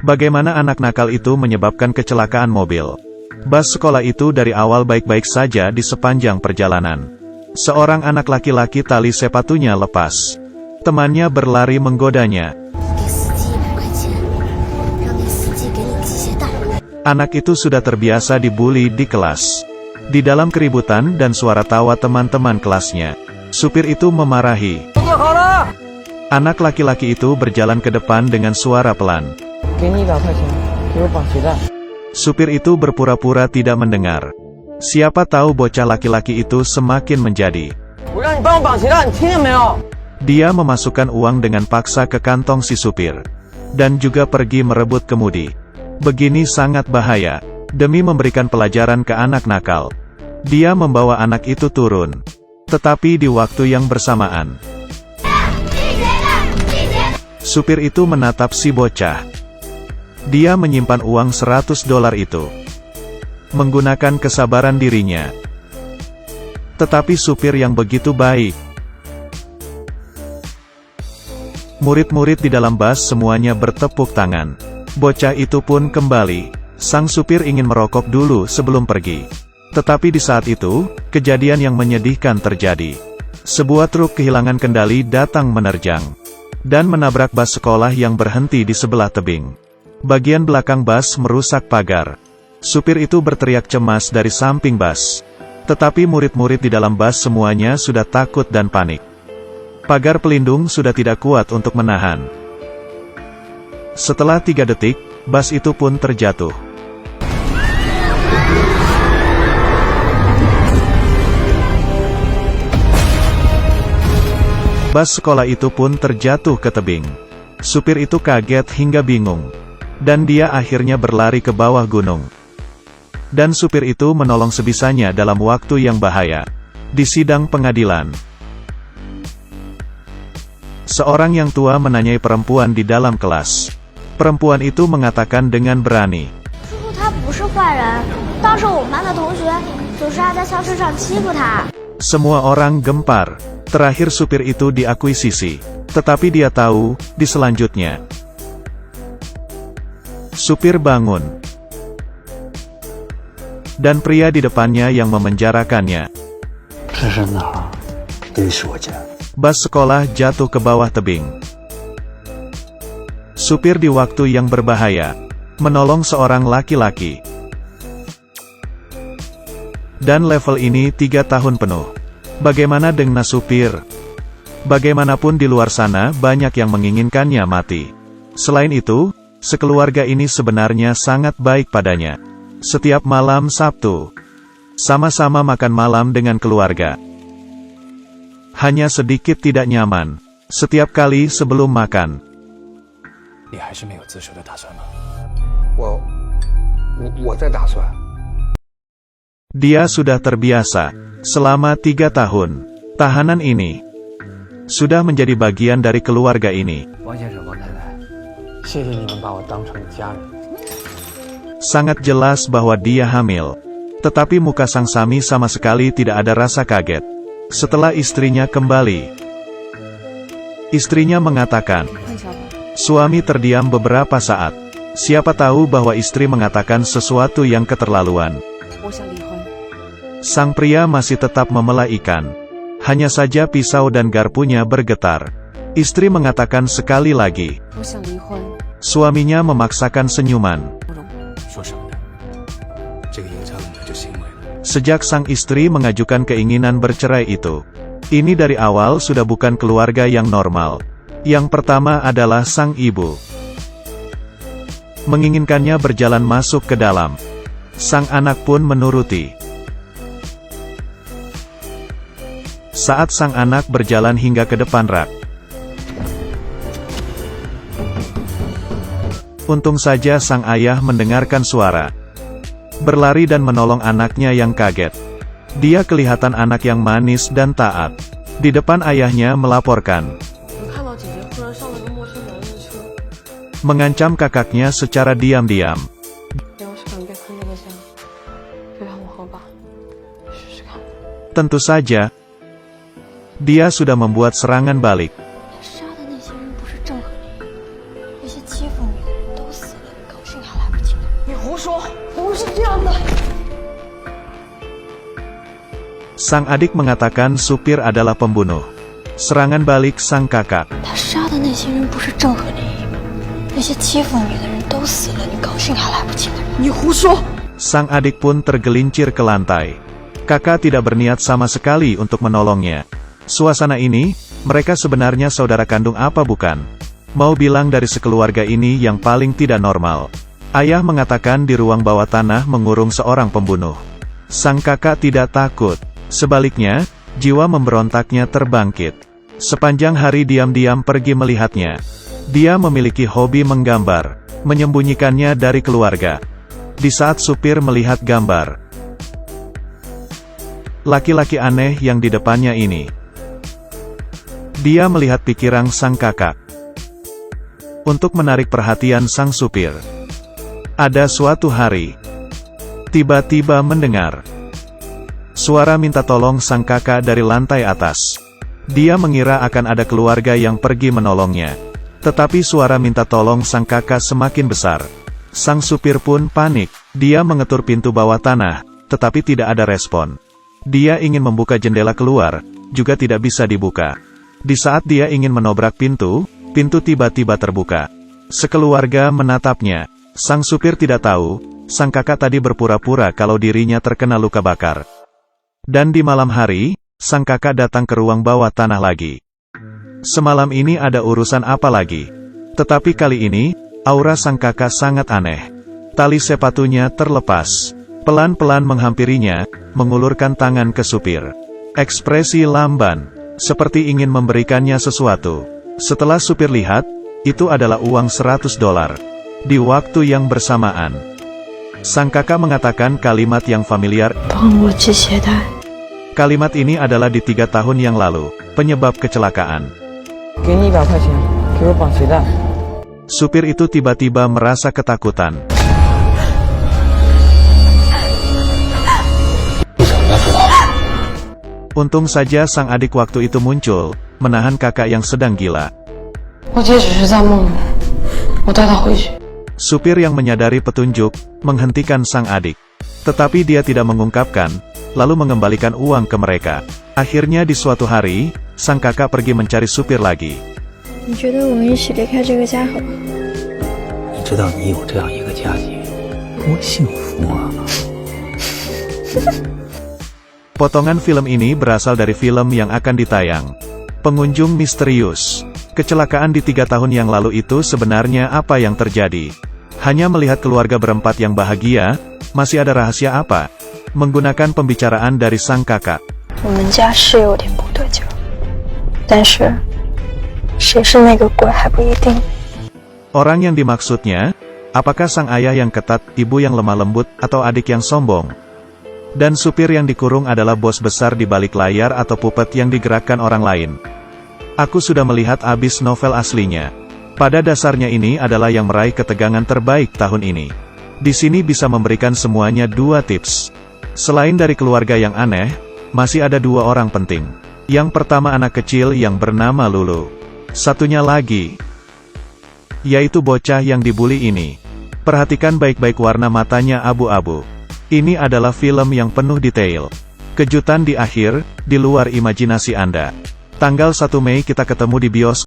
Bagaimana anak nakal itu menyebabkan kecelakaan mobil. Bus sekolah itu dari awal baik-baik saja di sepanjang perjalanan. Seorang anak laki-laki tali sepatunya lepas. Temannya berlari menggodanya. Anak itu sudah terbiasa dibuli di kelas. Di dalam keributan dan suara tawa teman-teman kelasnya, supir itu memarahi. Anak laki-laki itu berjalan ke depan dengan suara pelan. Supir itu berpura-pura tidak mendengar. Siapa tahu bocah laki-laki itu semakin menjadi. Dia memasukkan uang dengan paksa ke kantong si supir. Dan juga pergi merebut kemudi. Begini sangat bahaya. Demi memberikan pelajaran ke anak nakal. Dia membawa anak itu turun. Tetapi di waktu yang bersamaan, supir itu menatap si bocah. Dia menyimpan uang $100 itu. Menggunakan kesabaran dirinya. Tetapi supir yang begitu baik. Murid-murid di dalam bus semuanya bertepuk tangan. Bocah itu pun kembali. Sang supir ingin merokok dulu sebelum pergi. Tetapi di saat itu, kejadian yang menyedihkan terjadi. Sebuah truk kehilangan kendali datang menerjang. Dan menabrak bus sekolah yang berhenti di sebelah tebing. Bagian belakang bus merusak pagar. Supir itu berteriak cemas dari samping bus. Tetapi murid-murid di dalam bus semuanya sudah takut dan panik. Pagar pelindung sudah tidak kuat untuk menahan. Setelah 3 detik, bus itu pun terjatuh. Bus sekolah itu pun terjatuh ke tebing. Supir itu kaget hingga bingung. Dan dia akhirnya berlari ke bawah gunung. Dan supir itu menolong sebisanya dalam waktu yang bahaya. Di sidang pengadilan, seorang yang tua menanyai perempuan di dalam kelas. Perempuan itu mengatakan dengan berani. Semua orang gempar. Terakhir supir itu diakuisisi. Tetapi dia tahu, di selanjutnya. Supir bangun. Dan pria di depannya yang memenjarakannya. Bus sekolah jatuh ke bawah tebing. Supir di waktu yang berbahaya, menolong seorang laki-laki. Dan level ini 3 tahun penuh. Bagaimana dengan supir? Bagaimanapun di luar sana banyak yang menginginkannya mati. Selain itu, sekeluarga ini sebenarnya sangat baik padanya. Setiap malam Sabtu, sama-sama makan malam dengan keluarga. Hanya sedikit tidak nyaman, setiap kali sebelum makan. Dia sudah terbiasa, selama 3 tahun. Tahanan ini sudah menjadi bagian dari keluarga ini. Sangat jelas bahwa dia hamil. Tetapi muka sang Sami sama sekali tidak ada rasa kaget. Setelah istrinya kembali, istrinya mengatakan, suami terdiam beberapa saat. Siapa tahu bahwa istri mengatakan sesuatu yang keterlaluan. Sang pria masih tetap memela ikan. Hanya saja pisau dan garpunya bergetar. Istri mengatakan sekali lagi. Suaminya memaksakan senyuman. Sejak sang istri mengajukan keinginan bercerai itu, ini dari awal sudah bukan keluarga yang normal. Yang pertama adalah sang ibu. Menginginkannya berjalan masuk ke dalam. Sang anak pun menuruti. Saat sang anak berjalan hingga ke depan rak, untung saja sang ayah mendengarkan suara. Berlari dan menolong anaknya yang kaget. Dia kelihatan anak yang manis dan taat. Di depan ayahnya melaporkan. Mengancam kakaknya secara diam-diam. Tentu saja, dia sudah membuat serangan balik. Sang adik mengatakan supir adalah pembunuh. Serangan balik sang kakak. 他杀的那些人不是正和利益吗？那些欺负你的人都死了，你高兴还来不及呢。你胡说！ Sang adik pun tergelincir ke lantai. Kakak tidak berniat sama sekali untuk menolongnya. Suasana ini, mereka sebenarnya saudara kandung apa bukan? Mau bilang dari sekeluarga ini yang paling tidak normal. Ayah mengatakan di ruang bawah tanah mengurung seorang pembunuh. Sang kakak tidak takut. Sebaliknya, jiwa memberontaknya terbangkit. Sepanjang hari diam-diam pergi melihatnya. Dia memiliki hobi menggambar, menyembunyikannya dari keluarga. Di saat supir melihat gambar laki-laki aneh yang di depannya ini, dia melihat pikiran sang kakak. Untuk menarik perhatian sang supir, ada suatu hari, tiba-tiba mendengar suara minta tolong sang kakak dari lantai atas. Dia mengira akan ada keluarga yang pergi menolongnya. Tetapi suara minta tolong sang kakak semakin besar. Sang supir pun panik. Dia mengetur pintu bawah tanah, tetapi tidak ada respon. Dia ingin membuka jendela keluar, juga tidak bisa dibuka. Di saat dia ingin menobrak pintu, pintu tiba-tiba terbuka. Sekeluarga menatapnya. Sang supir tidak tahu, sang kakak tadi berpura-pura kalau dirinya terkena luka bakar. Dan di malam hari, sang kakak datang ke ruang bawah tanah lagi. Semalam ini ada urusan apa lagi? Tetapi kali ini, aura sang kakak sangat aneh. Tali sepatunya terlepas. Pelan-pelan menghampirinya, mengulurkan tangan ke supir. Ekspresi lamban, seperti ingin memberikannya sesuatu. Setelah supir lihat, itu adalah uang $100. Di waktu yang bersamaan, sang kakak mengatakan kalimat yang familiar. Kalimat ini adalah di 3 tahun yang lalu, penyebab kecelakaan. Supir itu tiba-tiba merasa ketakutan. Untung saja sang adik waktu itu muncul, menahan kakak yang sedang gila. Supir yang menyadari petunjuk, menghentikan sang adik. Tetapi dia tidak mengungkapkan, lalu mengembalikan uang ke mereka. Akhirnya di suatu hari, sang kakak pergi mencari supir lagi. Potongan film ini berasal dari film yang akan ditayang. Pengunjung misterius. Kecelakaan di 3 tahun yang lalu itu sebenarnya apa yang terjadi? Hanya melihat keluarga berempat yang bahagia, masih ada rahasia apa? Menggunakan pembicaraan dari sang kakak. Orang yang dimaksudnya, apakah sang ayah yang ketat, ibu yang lemah lembut, atau adik yang sombong? Dan supir yang dikurung adalah bos besar di balik layar atau puppet yang digerakkan orang lain. Aku sudah melihat abis novel aslinya. Pada dasarnya ini adalah yang meraih ketegangan terbaik tahun ini. Di sini bisa memberikan semuanya 2 tips. Selain dari keluarga yang aneh, masih ada 2 orang penting. Yang pertama anak kecil yang bernama Lulu. Satunya lagi, yaitu bocah yang dibully ini. Perhatikan baik-baik warna matanya abu-abu. Ini adalah film yang penuh detail. Kejutan di akhir, di luar imajinasi Anda. Tanggal 1 Mei kita ketemu di bioskop.